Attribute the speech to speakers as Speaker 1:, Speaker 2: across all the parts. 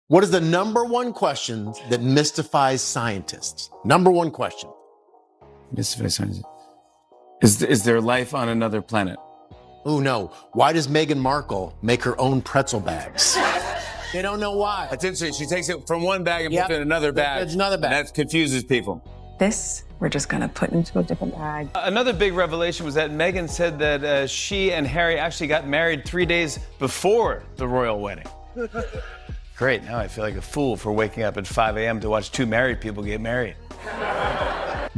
Speaker 1: What is the number one question that mystifies scientists? Number one question.
Speaker 2: Mystifies scientists. Is there life on another planet?
Speaker 1: Oh no. Why does Meghan Markle make her own pretzel bags? They don't know why.
Speaker 2: That's interesting. She takes it from one bag and puts it in another bag.
Speaker 1: It's another bag.
Speaker 2: And that confuses people.
Speaker 3: This, we're just gonna put into a different bag.
Speaker 2: Another big revelation was that Meghan said that she and Harry actually got married 3 days before the royal wedding. Great, now I feel like a fool for waking up at 5 a.m. to watch two married people get married.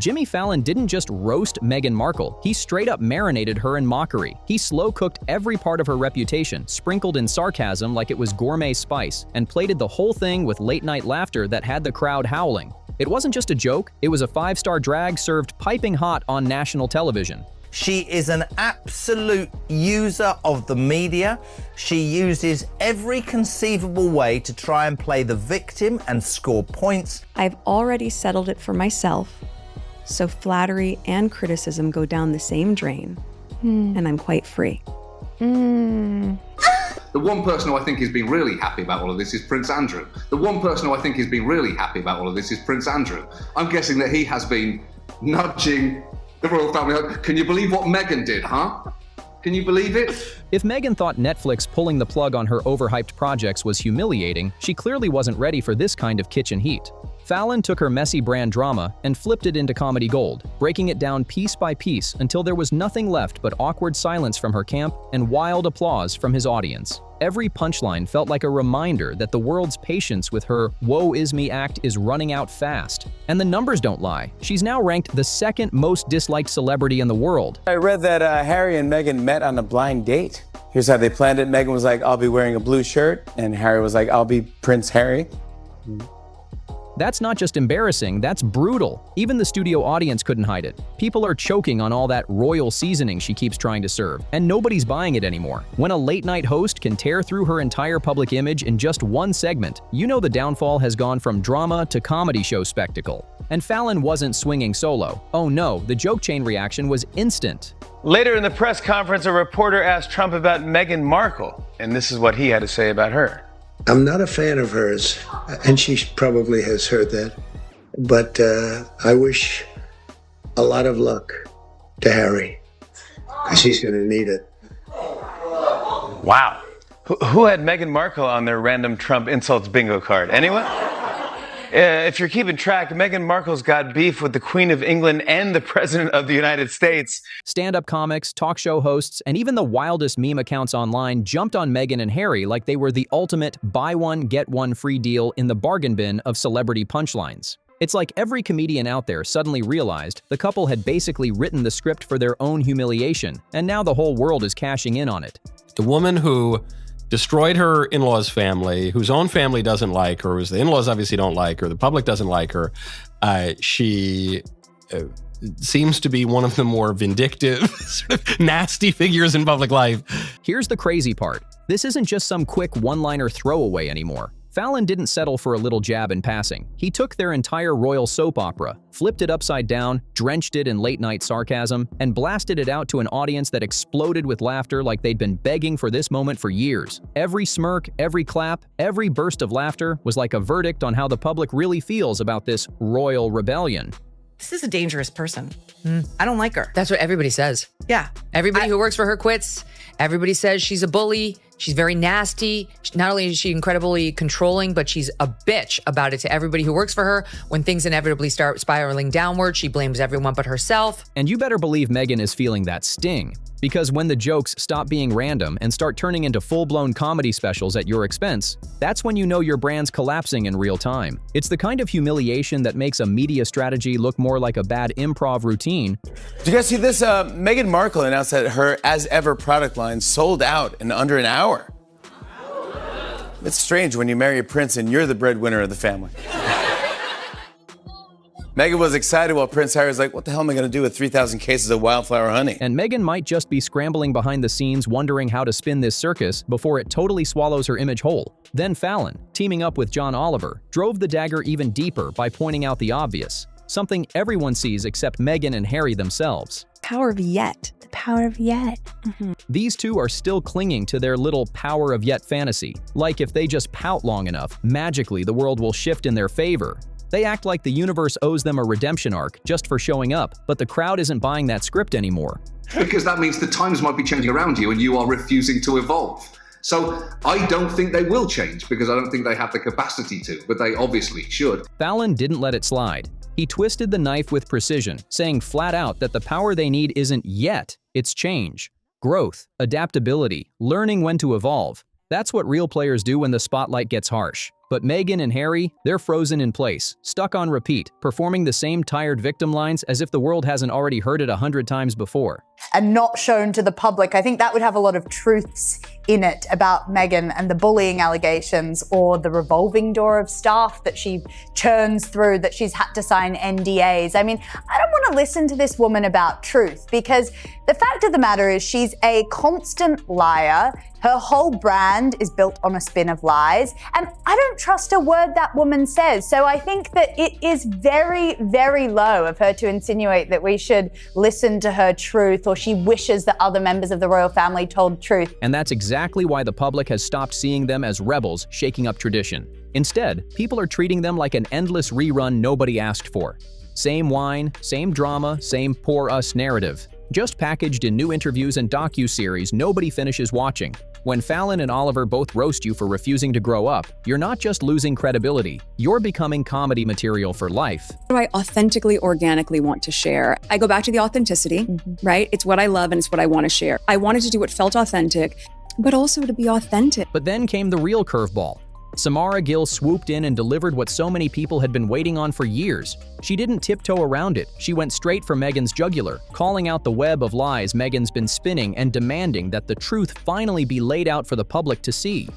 Speaker 4: Jimmy Fallon didn't just roast Meghan Markle, he straight up marinated her in mockery. He slow-cooked every part of her reputation, sprinkled in sarcasm like it was gourmet spice, and plated the whole thing with late-night laughter that had the crowd howling. It wasn't just a joke, it was a 5-star drag served piping hot on national television.
Speaker 5: She is an absolute user of the media. She uses every conceivable way to try and play the victim and score points.
Speaker 3: I've already settled it for myself, so flattery and criticism go down the same drain, and I'm quite free.
Speaker 6: The one person who I think has been really happy about all of this is Prince Andrew. The one person who I think has been really happy about all of this is Prince Andrew. I'm guessing that he has been nudging the royal family. Can you believe what Meghan did, huh? Can you believe it?
Speaker 4: If Meghan thought Netflix pulling the plug on her overhyped projects was humiliating, she clearly wasn't ready for this kind of kitchen heat. Fallon took her messy brand drama and flipped it into comedy gold, breaking it down piece by piece until there was nothing left but awkward silence from her camp and wild applause from his audience. Every punchline felt like a reminder that the world's patience with her woe is me act is running out fast. And the numbers don't lie. She's now ranked the second most disliked celebrity in the world.
Speaker 2: I read that Harry and Meghan met on a blind date. Here's how they planned it. Meghan was like, I'll be wearing a blue shirt. And Harry was like, I'll be Prince Harry.
Speaker 4: That's not just embarrassing, that's brutal. Even the studio audience couldn't hide it. People are choking on all that royal seasoning she keeps trying to serve, and nobody's buying it anymore. When a late-night host can tear through her entire public image in just one segment, you know the downfall has gone from drama to comedy show spectacle. And Fallon wasn't swinging solo. Oh no, the joke chain reaction was instant.
Speaker 2: Later in the press conference, a reporter asked Trump about Meghan Markle, and this is what he had to say about her.
Speaker 7: I'm not a fan of hers, and she probably has heard that, but I wish a lot of luck to Harry, because he's going to need it.
Speaker 2: Wow. Who had Meghan Markle on their random Trump insults bingo card? Anyone? If you're keeping track, Meghan Markle's got beef with the Queen of England and the President of the United States.
Speaker 4: Stand-up comics, talk show hosts, and even the wildest meme accounts online jumped on Meghan and Harry like they were the ultimate buy one, get one free deal in the bargain bin of celebrity punchlines. It's like every comedian out there suddenly realized the couple had basically written the script for their own humiliation, and now the whole world is cashing in on it.
Speaker 8: The woman who destroyed her in-laws' family, whose own family doesn't like her, whose the in-laws obviously don't like her, the public doesn't like her. She seems to be one of the more vindictive, sort of nasty figures in public life.
Speaker 4: Here's the crazy part. This isn't just some quick one-liner throwaway anymore. Fallon didn't settle for a little jab in passing. He took their entire royal soap opera, flipped it upside down, drenched it in late-night sarcasm, and blasted it out to an audience that exploded with laughter like they'd been begging for this moment for years. Every smirk, every clap, every burst of laughter was like a verdict on how the public really feels about this royal rebellion.
Speaker 9: This is a dangerous person. I don't like her.
Speaker 10: That's what everybody says.
Speaker 9: Yeah.
Speaker 10: Everybody who works for her quits. Everybody says she's a bully. She's very nasty. Not only is she incredibly controlling, but she's a bitch about it to everybody who works for her. When things inevitably start spiraling downward, she blames everyone but herself.
Speaker 4: And you better believe Meghan is feeling that sting. Because when the jokes stop being random and start turning into full-blown comedy specials at your expense, that's when you know your brand's collapsing in real time. It's the kind of humiliation that makes a media strategy look more like a bad improv routine.
Speaker 2: Did you guys see this? Meghan Markle announced that her As Ever product line sold out in under an hour. It's strange when you marry a prince and you're the breadwinner of the family. Meghan was excited while Prince Harry was like, what the hell am I going to do with 3,000 cases of wildflower honey?
Speaker 4: And Meghan might just be scrambling behind the scenes wondering how to spin this circus before it totally swallows her image whole. Then Fallon, teaming up with John Oliver, drove the dagger even deeper by pointing out the obvious. Something everyone sees except Meghan and Harry themselves.
Speaker 3: power of yet.
Speaker 11: The power of yet.
Speaker 4: These two are still clinging to their little power of yet fantasy. Like if they just pout long enough, magically the world will shift in their favor. They act like the universe owes them a redemption arc just for showing up, but the crowd isn't buying that script anymore.
Speaker 6: Because that means the times might be changing around you and you are refusing to evolve. So I don't think they will change because I don't think they have the capacity to, but they obviously should.
Speaker 4: Fallon didn't let it slide. He twisted the knife with precision, saying flat out that the power they need isn't yet, it's change. Growth, adaptability, learning when to evolve. That's what real players do when the spotlight gets harsh. But Meghan and Harry, they're frozen in place, stuck on repeat, performing the same tired victim lines as if the world hasn't already heard it 100 times before.
Speaker 11: And not shown to the public. I think that would have a lot of truths in it about Meghan and the bullying allegations or the revolving door of staff that she churns through, that she's had to sign NDAs. I mean, I don't want to listen to this woman about truth because the fact of the matter is she's a constant liar. Her whole brand is built on a spin of lies, and I don't trust a word that woman says. So I think that it is very, very low of her to insinuate that we should listen to her truth or she wishes that other members of the royal family told truth.
Speaker 4: And that's exactly why the public has stopped seeing them as rebels shaking up tradition. Instead, people are treating them like an endless rerun nobody asked for. Same wine, same drama, same poor us narrative. Just packaged in new interviews and docu-series nobody finishes watching. When Fallon and Oliver both roast you for refusing to grow up, you're not just losing credibility, you're becoming comedy material for life.
Speaker 3: What do I authentically, organically want to share? I go back to the authenticity, right? It's what I love and it's what I want to share. I wanted to do what felt authentic, but also to be authentic.
Speaker 4: But then came the real curveball. Samara Gill swooped in and delivered what so many people had been waiting on for years. She didn't tiptoe around it. She went straight for Meghan's jugular, calling out the web of lies Meghan's been spinning and demanding that the truth finally be laid out for the public to see.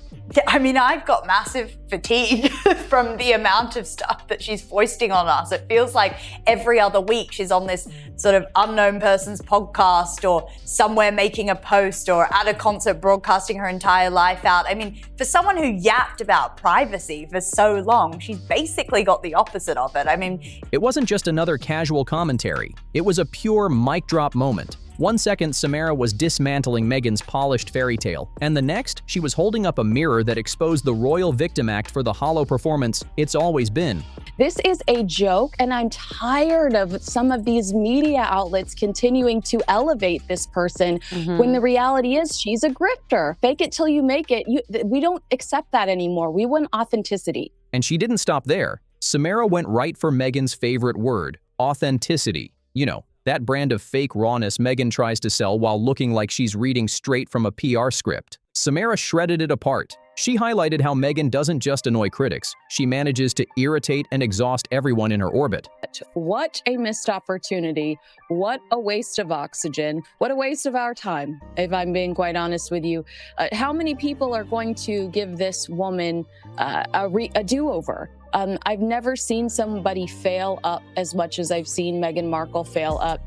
Speaker 11: I mean, I've got massive fatigue from the amount of stuff that she's foisting on us. It feels like every other week she's on this sort of unknown person's podcast or somewhere making a post or at a concert broadcasting her entire life out. I mean, for someone who yapped about privacy for so long, she's basically got the opposite of it. I mean,
Speaker 4: it wasn't just another casual commentary. It was a pure mic drop moment. 1 second, Samara was dismantling Meghan's polished fairy tale, and the next, she was holding up a mirror that exposed the royal victim act for the hollow performance it's always been.
Speaker 12: This is a joke, and I'm tired of some of these media outlets continuing to elevate this person when the reality is she's a grifter. Fake it till you make it. We don't accept that anymore. We want authenticity.
Speaker 4: And she didn't stop there. Samara went right for Meghan's favorite word, authenticity. You know, that brand of fake rawness Meghan tries to sell while looking like she's reading straight from a PR script. Samara shredded it apart. She highlighted how Meghan doesn't just annoy critics, she manages to irritate and exhaust everyone in her orbit.
Speaker 12: What a missed opportunity. What a waste of oxygen. What a waste of our time, if I'm being quite honest with you. How many people are going to give this woman a do-over? I've never seen somebody fail up as much as I've seen Meghan Markle fail up.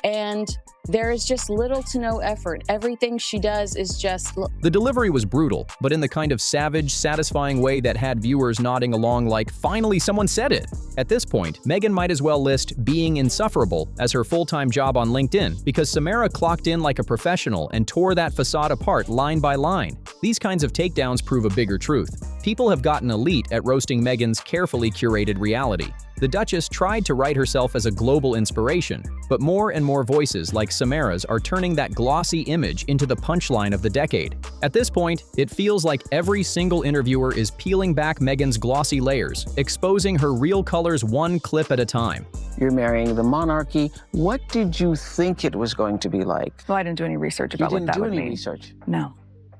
Speaker 12: And there is just little to no effort. Everything she does is just...
Speaker 4: The delivery was brutal, but in the kind of savage, satisfying way that had viewers nodding along like, finally someone said it. At this point, Meghan might as well list being insufferable as her full-time job on LinkedIn, because Samara clocked in like a professional and tore that facade apart line by line. These kinds of takedowns prove a bigger truth. People have gotten elite at roasting Meghan's carefully curated reality. The Duchess tried to write herself as a global inspiration, but more and more voices like Samara's are turning that glossy image into the punchline of the decade. At this point, it feels like every single interviewer is peeling back Meghan's glossy layers, exposing her real colors one clip at a time.
Speaker 13: You're marrying the monarchy. What did you think it was going to be like?
Speaker 14: Well, I didn't do any research about what that would mean.
Speaker 13: You didn't do any research?
Speaker 14: No.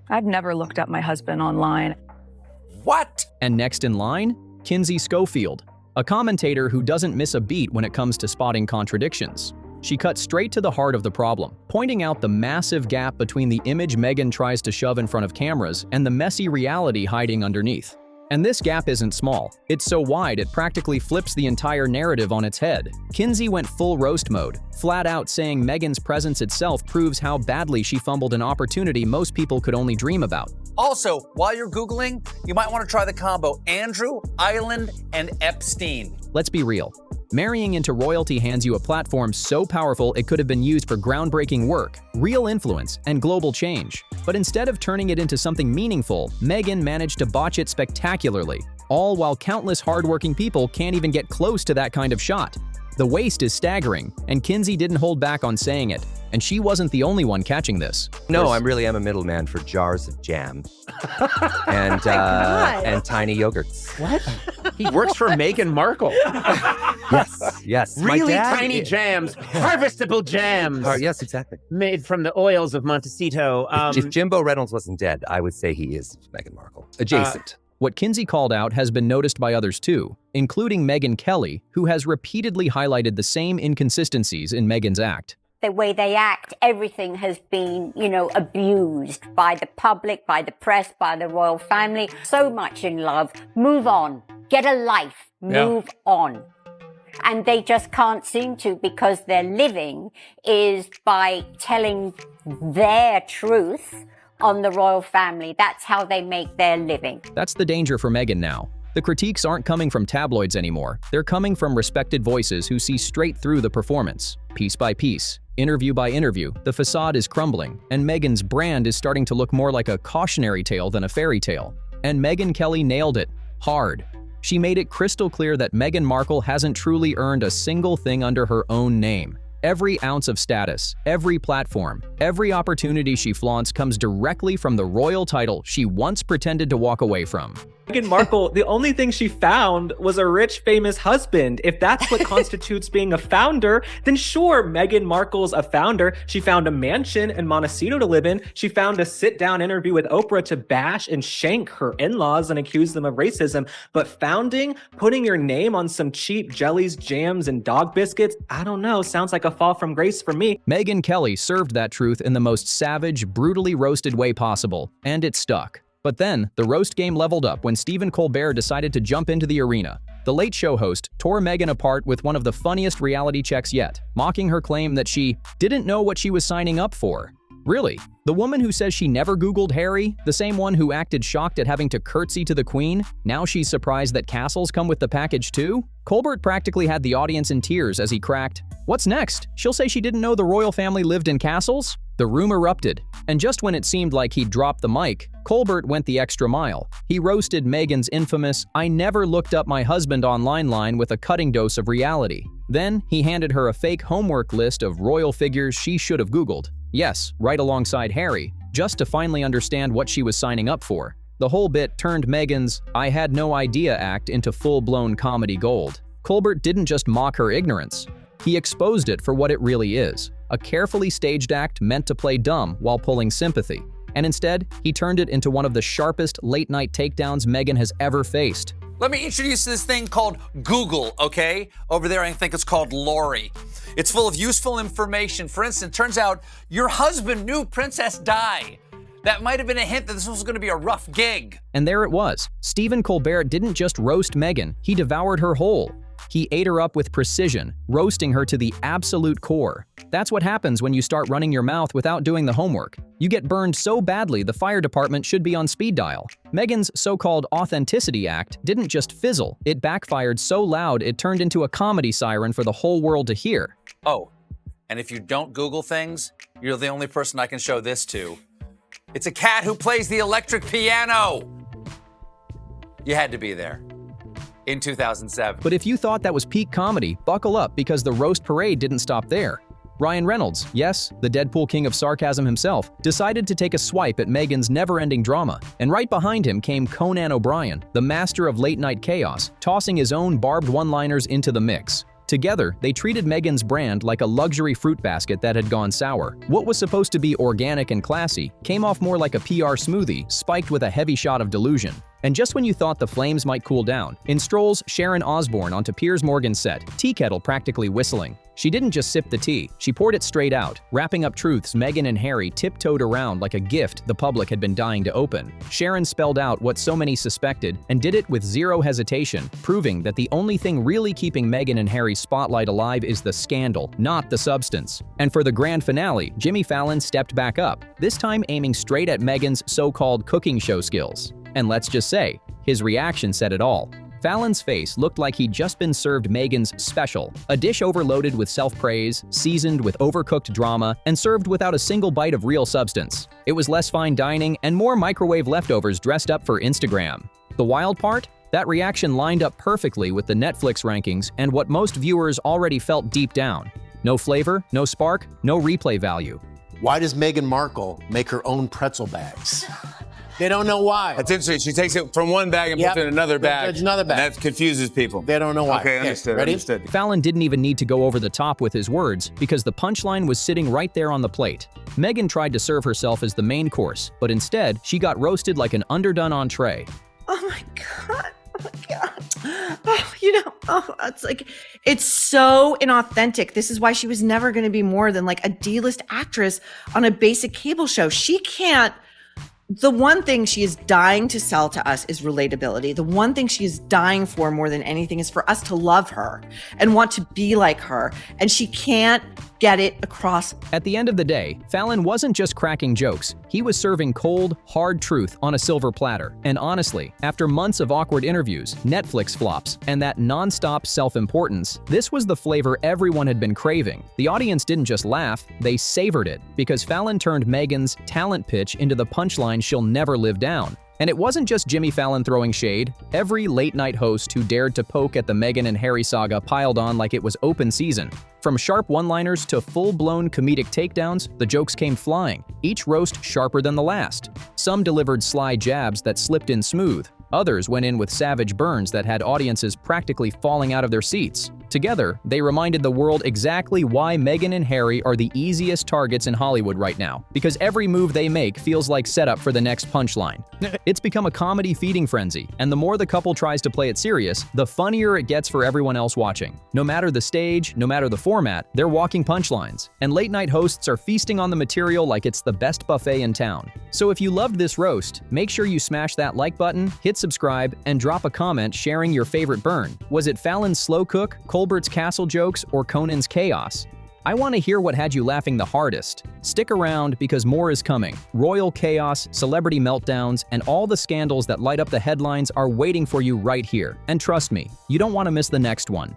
Speaker 14: I've never looked up my husband online.
Speaker 5: What?
Speaker 4: And next in line, Kinsey Schofield, a commentator who doesn't miss a beat when it comes to spotting contradictions. She cut straight to the heart of the problem, pointing out the massive gap between the image Meghan tries to shove in front of cameras and the messy reality hiding underneath. And this gap isn't small. It's so wide it practically flips the entire narrative on its head. Kinsey went full roast mode, flat out saying Meghan's presence itself proves how badly she fumbled an opportunity most people could only dream about.
Speaker 5: Also, while you're Googling, you might want to try the combo Andrew, Island, and Epstein.
Speaker 4: Let's be real. Marrying into royalty hands you a platform so powerful it could have been used for groundbreaking work, real influence, and global change. But instead of turning it into something meaningful, Meghan managed to botch it spectacularly, all while countless hardworking people can't even get close to that kind of shot. The waste is staggering, and Kinsey didn't hold back on saying it. And she wasn't the only one catching this.
Speaker 15: No, I really am a middleman for jars of jam and tiny yogurts.
Speaker 16: What? He works for Meghan Markle.
Speaker 15: Yes.
Speaker 16: Really tiny jams, harvestable jams.
Speaker 15: Yes, exactly.
Speaker 16: Made from the oils of Montecito.
Speaker 15: If Jimbo Reynolds wasn't dead, I would say he is Meghan Markle. Adjacent.
Speaker 4: What Kinsey called out has been noticed by others too, including Megyn Kelly, who has repeatedly highlighted the same inconsistencies in Meghan's act.
Speaker 17: The way they act, everything has been, abused by the public, by the press, by the royal family. So much in love. Move on. Get a life. Move on. And they just can't seem to, because their living is by telling their truth on the royal family. That's how they make their living.
Speaker 4: That's the danger for Meghan now. The critiques aren't coming from tabloids anymore. They're coming from respected voices who see straight through the performance. Piece by piece, interview by interview, the facade is crumbling, and Meghan's brand is starting to look more like a cautionary tale than a fairy tale. And Megyn Kelly nailed it. Hard. She made it crystal clear that Meghan Markle hasn't truly earned a single thing under her own name. Every ounce of status, every platform, every opportunity she flaunts comes directly from the royal title she once pretended to walk away from.
Speaker 18: Meghan Markle, the only thing she found was a rich, famous husband. If that's what constitutes being a founder, then sure, Meghan Markle's a founder. She found a mansion in Montecito to live in. She found a sit-down interview with Oprah to bash and shank her in-laws and accuse them of racism. But founding, putting your name on some cheap jellies, jams, and dog biscuits, I don't know, sounds like a fall from grace for me.
Speaker 4: Megyn Kelly served that truth in the most savage, brutally roasted way possible, and it stuck. But then, the roast game leveled up when Stephen Colbert decided to jump into the arena. The Late Show host tore Meghan apart with one of the funniest reality checks yet, mocking her claim that she didn't know what she was signing up for. Really? The woman who says she never Googled Harry, the same one who acted shocked at having to curtsy to the Queen, now she's surprised that castles come with the package too? Colbert practically had the audience in tears as he cracked, "What's next? She'll say she didn't know the royal family lived in castles?" The room erupted, and just when it seemed like he'd dropped the mic, Colbert went the extra mile. He roasted Meghan's infamous, "I never looked up my husband online" line with a cutting dose of reality. Then, he handed her a fake homework list of royal figures she should have Googled. Yes, right alongside Harry, just to finally understand what she was signing up for. The whole bit turned Meghan's "I had no idea" act into full-blown comedy gold. Colbert didn't just mock her ignorance. He exposed it for what it really is, a carefully staged act meant to play dumb while pulling sympathy. And instead, he turned it into one of the sharpest late-night takedowns Meghan has ever faced.
Speaker 19: Let me introduce this thing called Google, okay? Over there, I think it's called Lori. It's full of useful information. For instance, turns out your husband knew Princess Di. That might have been a hint that this was going to be a rough gig.
Speaker 4: And there it was. Stephen Colbert didn't just roast Meghan, he devoured her whole. He ate her up with precision, roasting her to the absolute core. That's what happens when you start running your mouth without doing the homework. You get burned so badly the fire department should be on speed dial. Meghan's so-called authenticity act didn't just fizzle, it backfired so loud it turned into a comedy siren for the whole world to hear.
Speaker 19: Oh, and if you don't Google things, you're the only person I can show this to. It's a cat who plays the electric piano. You had to be there. In 2007.
Speaker 4: But if you thought that was peak comedy, buckle up because the roast parade didn't stop there. Ryan Reynolds, yes, the Deadpool king of sarcasm himself, decided to take a swipe at Meghan's never-ending drama. And right behind him came Conan O'Brien, the master of late-night chaos, tossing his own barbed one-liners into the mix. Together, they treated Meghan's brand like a luxury fruit basket that had gone sour. What was supposed to be organic and classy came off more like a PR smoothie, spiked with a heavy shot of delusion. And just when you thought the flames might cool down, in strolls Sharon Osbourne onto Piers Morgan's set, tea kettle practically whistling. She didn't just sip the tea, she poured it straight out, wrapping up truths Meghan and Harry tiptoed around like a gift the public had been dying to open. Sharon spelled out what so many suspected and did it with zero hesitation, proving that the only thing really keeping Meghan and Harry's spotlight alive is the scandal, not the substance. And for the grand finale, Jimmy Fallon stepped back up, this time aiming straight at Meghan's so-called cooking show skills. And let's just say, his reaction said it all. Fallon's face looked like he'd just been served Meghan's special, a dish overloaded with self-praise, seasoned with overcooked drama, and served without a single bite of real substance. It was less fine dining and more microwave leftovers dressed up for Instagram. The wild part? That reaction lined up perfectly with the Netflix rankings and what most viewers already felt deep down. No flavor, no spark, no replay value.
Speaker 1: Why does Meghan Markle make her own pretzel bags? They don't know why.
Speaker 20: That's interesting. She takes it from one bag and puts it in another bag.
Speaker 1: There's another bag.
Speaker 20: That confuses people.
Speaker 1: They don't know why.
Speaker 20: Okay, understood.
Speaker 1: Ready?
Speaker 20: Understood.
Speaker 4: Fallon didn't even need to go over the top with his words because the punchline was sitting right there on the plate. Meghan tried to serve herself as the main course, but instead, she got roasted like an underdone entree.
Speaker 21: Oh my God. Oh my God. Oh, it's like, it's so inauthentic. This is why she was never going to be more than like a D-list actress on a basic cable show. She can't. The one thing she is dying to sell to us is relatability. The one thing she is dying for more than anything is for us to love her and want to be like her. And she can't get it across.
Speaker 4: At the end of the day, Fallon wasn't just cracking jokes. He was serving cold, hard truth on a silver platter. And honestly, after months of awkward interviews, Netflix flops, and that non-stop self-importance, this was the flavor everyone had been craving. The audience didn't just laugh, they savored it, because Fallon turned Meghan's talent pitch into the punchline she'll never live down. And it wasn't just Jimmy Fallon throwing shade. Every late-night host who dared to poke at the Meghan and Harry saga piled on like it was open season. From sharp one-liners to full-blown comedic takedowns, the jokes came flying, each roast sharper than the last. Some delivered sly jabs that slipped in smooth. Others went in with savage burns that had audiences practically falling out of their seats. Together, they reminded the world exactly why Meghan and Harry are the easiest targets in Hollywood right now, because every move they make feels like setup for the next punchline. It's become a comedy feeding frenzy, and the more the couple tries to play it serious, the funnier it gets for everyone else watching. No matter the stage, no matter the format, they're walking punchlines, and late-night hosts are feasting on the material like it's the best buffet in town. So if you loved this roast, make sure you smash that like button, hit subscribe, and drop a comment sharing your favorite burn. Was it Fallon's slow cook, Colbert's castle jokes, or Conan's chaos? I want to hear what had you laughing the hardest. Stick around because more is coming. Royal chaos, celebrity meltdowns, and all the scandals that light up the headlines are waiting for you right here. And trust me, you don't want to miss the next one.